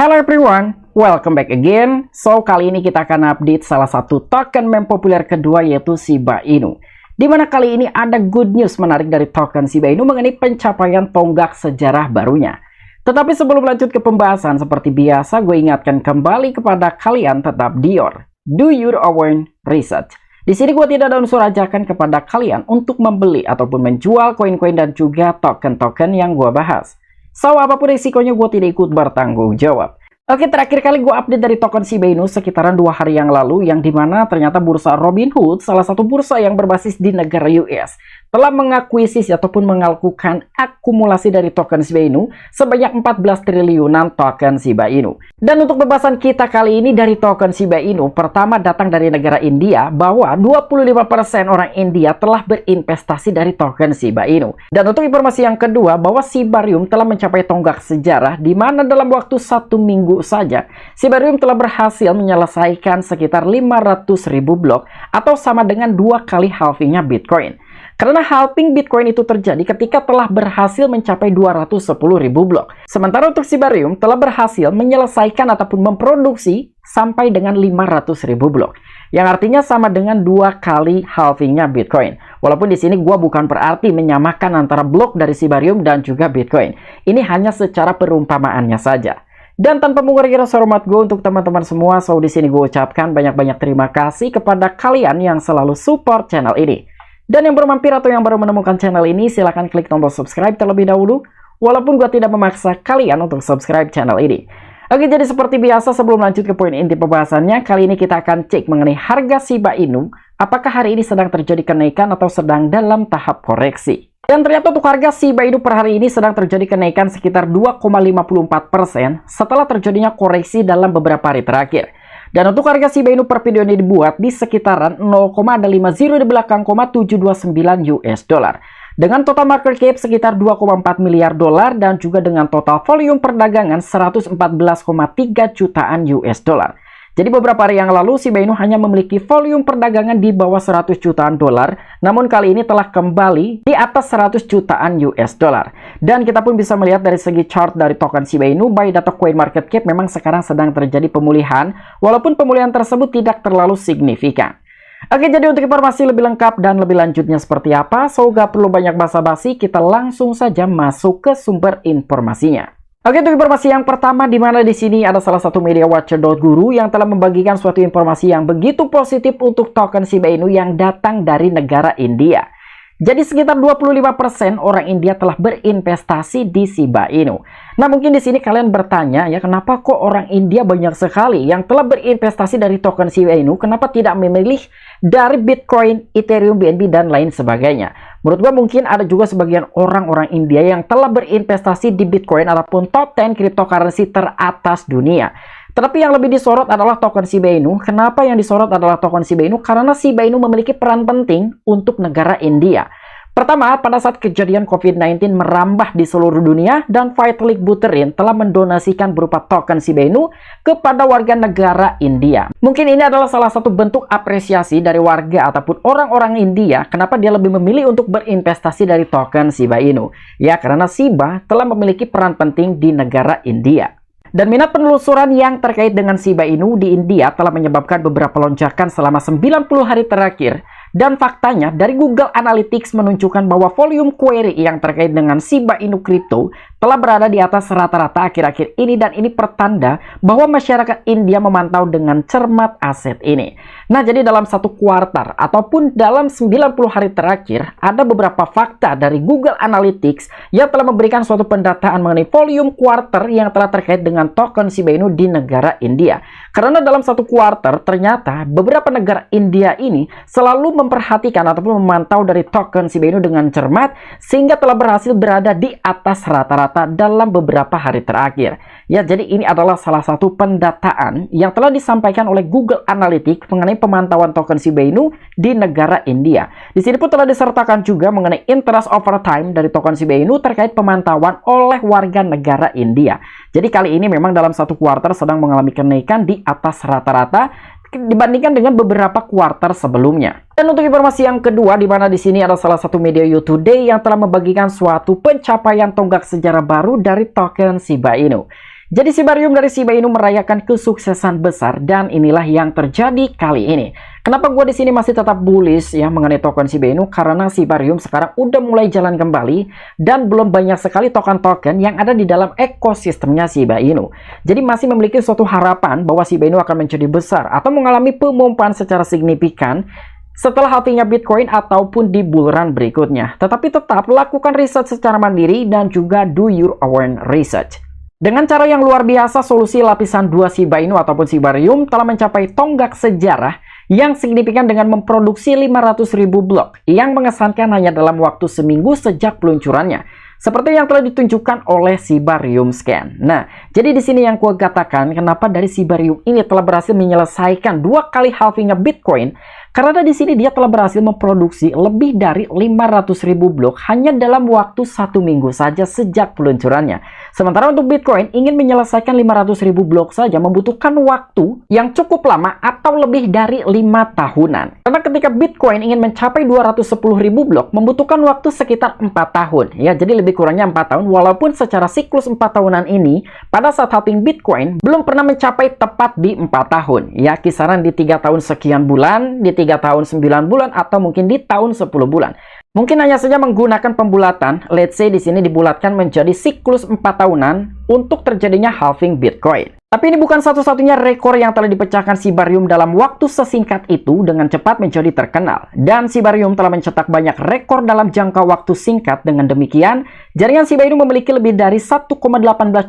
Hello everyone, welcome back again. So, kali ini kita akan update salah satu token meme populer kedua yaitu Shiba Inu. Dimana kali ini ada good news menarik dari token Shiba Inu mengenai pencapaian tonggak sejarah barunya. Tetapi sebelum lanjut ke pembahasan, seperti biasa gue ingatkan kembali kepada kalian tetap do your own research. Di sini gue tidak ada unsur ajakan kepada kalian untuk membeli ataupun menjual koin-koin dan juga token-token yang gue bahas. So, apapun risikonya gue tidak ikut bertanggung jawab. Oke, terakhir kali gue update dari token Shiba Inu sekitaran 2 hari yang lalu, yang dimana ternyata bursa Robinhood, salah satu bursa yang berbasis di negara US, telah mengakuisisi ataupun melakukan akumulasi dari token Shiba Inu sebanyak 14 triliunan token Shiba Inu. Dan untuk pembahasan kita kali ini dari token Shiba Inu, pertama datang dari negara India, bahwa 25% orang India telah berinvestasi dari token Shiba Inu. Dan untuk informasi yang kedua, bahwa Shibarium telah mencapai tonggak sejarah, di mana dalam waktu 1 minggu saja, Shibarium telah berhasil menyelesaikan sekitar 500.000 blok atau sama dengan 2 kali halvingnya Bitcoin. Karena halving Bitcoin itu terjadi ketika telah berhasil mencapai 210.000 blok. Sementara untuk Shibarium telah berhasil menyelesaikan ataupun memproduksi sampai dengan 500.000 blok. Yang artinya sama dengan 2 kali halvingnya Bitcoin. Walaupun di sini gua bukan berarti menyamakan antara blok dari Shibarium dan juga Bitcoin. Ini hanya secara perumpamaannya saja. Dan tanpa mengurangi rasa hormat gue untuk teman-teman semua, so di sini gue ucapkan banyak-banyak terima kasih kepada kalian yang selalu support channel ini. Dan yang baru mampir atau yang baru menemukan channel ini, silahkan klik tombol subscribe terlebih dahulu, walaupun gue tidak memaksa kalian untuk subscribe channel ini. Oke, jadi seperti biasa sebelum lanjut ke poin inti pembahasannya, kali ini kita akan cek mengenai harga Shiba Inu, apakah hari ini sedang terjadi kenaikan atau sedang dalam tahap koreksi. Dan ternyata untuk harga Shiba Inu per hari ini sedang terjadi kenaikan sekitar 2,54% setelah terjadinya koreksi dalam beberapa hari terakhir. Dan untuk harga Shiba Inu per video ini dibuat di sekitaran 0,50 di belakang 729 US dollar. Dengan total market cap sekitar 2,4 miliar dolar dan juga dengan total volume perdagangan 114,3 jutaan US dollar. Jadi beberapa hari yang lalu Shiba Inu hanya memiliki volume perdagangan di bawah 100 jutaan dolar, namun kali ini telah kembali di atas 100 jutaan US dollar. Dan kita pun bisa melihat dari segi chart dari token Shiba Inu by data coin market cap memang sekarang sedang terjadi pemulihan, walaupun pemulihan tersebut tidak terlalu signifikan. Oke, jadi untuk informasi lebih lengkap dan lebih lanjutnya seperti apa, so gak perlu banyak basa-basi, kita langsung saja masuk ke sumber informasinya. Oke, untuk informasi yang pertama, di mana di sini ada salah satu media Watcher.guru yang telah membagikan suatu informasi yang begitu positif untuk token Shiba Inu yang datang dari negara India. Jadi sekitar 25% orang India telah berinvestasi di Shiba Inu. Nah, mungkin di sini kalian bertanya ya, kenapa kok orang India banyak sekali yang telah berinvestasi dari token Shiba Inu, kenapa tidak memilih dari Bitcoin, Ethereum, BNB, dan lain sebagainya? Menurut gue mungkin ada juga sebagian orang-orang India yang telah berinvestasi di Bitcoin ataupun top 10 cryptocurrency teratas dunia. Tetapi yang lebih disorot adalah token Shiba Inu. Kenapa yang disorot adalah token Shiba Inu? Karena Shiba Inu memiliki peran penting untuk negara India. Pertama, pada saat kejadian COVID-19 merambah di seluruh dunia dan Vitalik Buterin telah mendonasikan berupa token Shiba Inu kepada warga negara India. Mungkin ini adalah salah satu bentuk apresiasi dari warga ataupun orang-orang India kenapa dia lebih memilih untuk berinvestasi dari token Shiba Inu. Ya, karena Shiba telah memiliki peran penting di negara India. Dan minat penelusuran yang terkait dengan Shiba Inu di India telah menyebabkan beberapa lonjakan selama 90 hari terakhir. Dan faktanya dari Google Analytics menunjukkan bahwa volume query yang terkait dengan Shiba Inu Crypto telah berada di atas rata-rata akhir-akhir ini, dan ini pertanda bahwa masyarakat India memantau dengan cermat aset ini. Nah, jadi dalam satu kuartal ataupun dalam 90 hari terakhir ada beberapa fakta dari Google Analytics yang telah memberikan suatu pendataan mengenai volume quarter yang telah terkait dengan token Shiba Inu di negara India. Karena dalam satu kuartal ternyata beberapa negara India ini selalu memperhatikan ataupun memantau dari token Shiba Inu dengan cermat sehingga telah berhasil berada di atas rata-rata dalam beberapa hari terakhir. Ya, jadi ini adalah salah satu pendataan yang telah disampaikan oleh Google Analytics mengenai pemantauan token Shiba Inu di negara India. Di sini pun telah disertakan juga mengenai interest over time dari token Shiba Inu terkait pemantauan oleh warga negara India. Jadi kali ini memang dalam satu kuartal sedang mengalami kenaikan di atas rata-rata dibandingkan dengan beberapa kuartal sebelumnya. Dan untuk informasi yang kedua, di mana di sini ada salah satu media You Today yang telah membagikan suatu pencapaian tonggak sejarah baru dari token Shiba Inu. Jadi Shiba Rhyum dari Shiba Inu merayakan kesuksesan besar dan inilah yang terjadi kali ini. Kenapa gue di sini masih tetap bullish ya mengenai token Shiba Inu? Karena Shiba Rhyum sekarang udah mulai jalan kembali dan belum banyak sekali token-token yang ada di dalam ekosistemnya Shiba Inu. Jadi masih memiliki suatu harapan bahwa Shiba Inu akan menjadi besar atau mengalami pemompaan secara signifikan setelah halvingnya Bitcoin ataupun di bull run berikutnya. Tetapi tetap lakukan riset secara mandiri dan juga do your own research. Dengan cara yang luar biasa, solusi lapisan 2 Shiba Inu ataupun Shiba Rhyum telah mencapai tonggak sejarah yang signifikan dengan memproduksi 500.000 blok yang mengesankan hanya dalam waktu seminggu sejak peluncurannya. Seperti yang telah ditunjukkan oleh Shiba Rhyum Scan. Nah, jadi di sini yang gue katakan kenapa dari Shiba Rhyum ini telah berhasil menyelesaikan 2 kali halvingnya Bitcoin. Karena di sini dia telah berhasil memproduksi lebih dari 500.000 blok hanya dalam waktu 1 minggu saja sejak peluncurannya. Sementara untuk Bitcoin ingin menyelesaikan 500.000 blok saja membutuhkan waktu yang cukup lama atau lebih dari 5 tahunan. Karena ketika Bitcoin ingin mencapai 210.000 blok membutuhkan waktu sekitar 4 tahun. Ya, jadi lebih kurangnya 4 tahun walaupun secara siklus 4 tahunan ini pada saat halving Bitcoin belum pernah mencapai tepat di 4 tahun. Ya, kisaran di 3 tahun sekian bulan, di 3 tahun 9 bulan atau mungkin di tahun 10 bulan. Mungkin hanya saja menggunakan pembulatan, let's say di sini dibulatkan menjadi siklus 4 tahunan untuk terjadinya halving Bitcoin. Tapi ini bukan satu-satunya rekor yang telah dipecahkan Shiba Rhyum dalam waktu sesingkat itu dengan cepat menjadi terkenal. Dan Shiba Rhyum telah mencetak banyak rekor dalam jangka waktu singkat. Dengan demikian, jaringan Shiba Inu memiliki lebih dari 1,18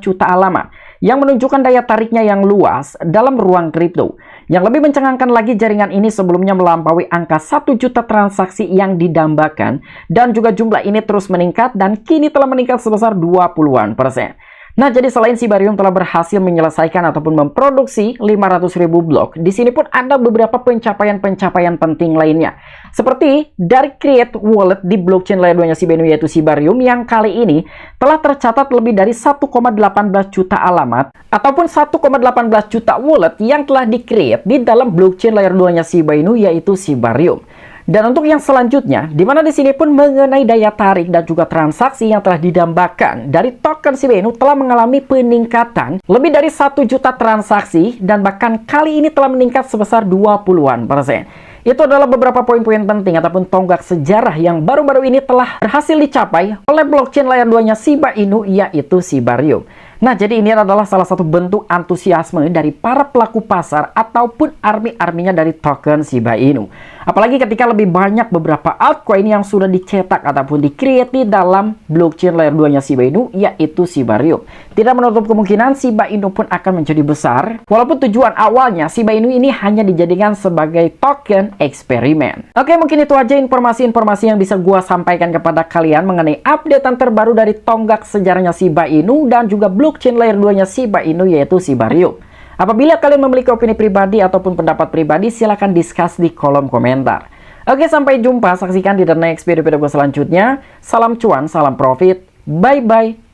juta alamat yang menunjukkan daya tariknya yang luas dalam ruang kripto. Yang lebih mencengangkan lagi, jaringan ini sebelumnya melampaui angka 1 juta transaksi yang didambakan dan juga jumlah ini terus meningkat dan kini telah meningkat sebesar 20%. Nah, jadi selain Shiba Rhyum telah berhasil menyelesaikan ataupun memproduksi 500.000 blok, di sini pun ada beberapa pencapaian-pencapaian penting lainnya. Seperti dari Create Wallet di blockchain layer 2-nya Shiba Inu yaitu Shiba Rhyum yang kali ini telah tercatat lebih dari 1,18 juta alamat ataupun 1,18 juta wallet yang telah di-create di dalam blockchain layer 2-nya Shiba Inu yaitu Shiba Rhyum. Dan untuk yang selanjutnya, di mana di sini pun mengenai daya tarik dan juga transaksi yang telah didambakan dari token Shiba Inu telah mengalami peningkatan lebih dari 1 juta transaksi dan bahkan kali ini telah meningkat sebesar 20%. Itu adalah beberapa poin-poin penting ataupun tonggak sejarah yang baru-baru ini telah berhasil dicapai oleh blockchain layer 2-nya Shiba Inu yaitu Shiba Rhyum. Nah, jadi ini adalah salah satu bentuk antusiasme dari para pelaku pasar ataupun army-arminya dari token Shiba Inu. Apalagi ketika lebih banyak beberapa altcoin yang sudah dicetak ataupun di-create di dalam blockchain layer 2-nya Shiba Inu yaitu Shiba Rhyum. Tidak menutup kemungkinan Shiba Inu pun akan menjadi besar walaupun tujuan awalnya Shiba Inu ini hanya dijadikan sebagai token eksperimen. Oke, mungkin itu aja informasi-informasi yang bisa gua sampaikan kepada kalian mengenai updatean terbaru dari tonggak sejarahnya Shiba Inu dan juga blockchain layer 2-nya Shiba Inu yaitu Shiba Rhyum. Apabila kalian memiliki opini pribadi ataupun pendapat pribadi, silahkan discuss di kolom komentar. Oke, sampai jumpa. Saksikan di the next video gue selanjutnya. Salam cuan, salam profit. Bye-bye.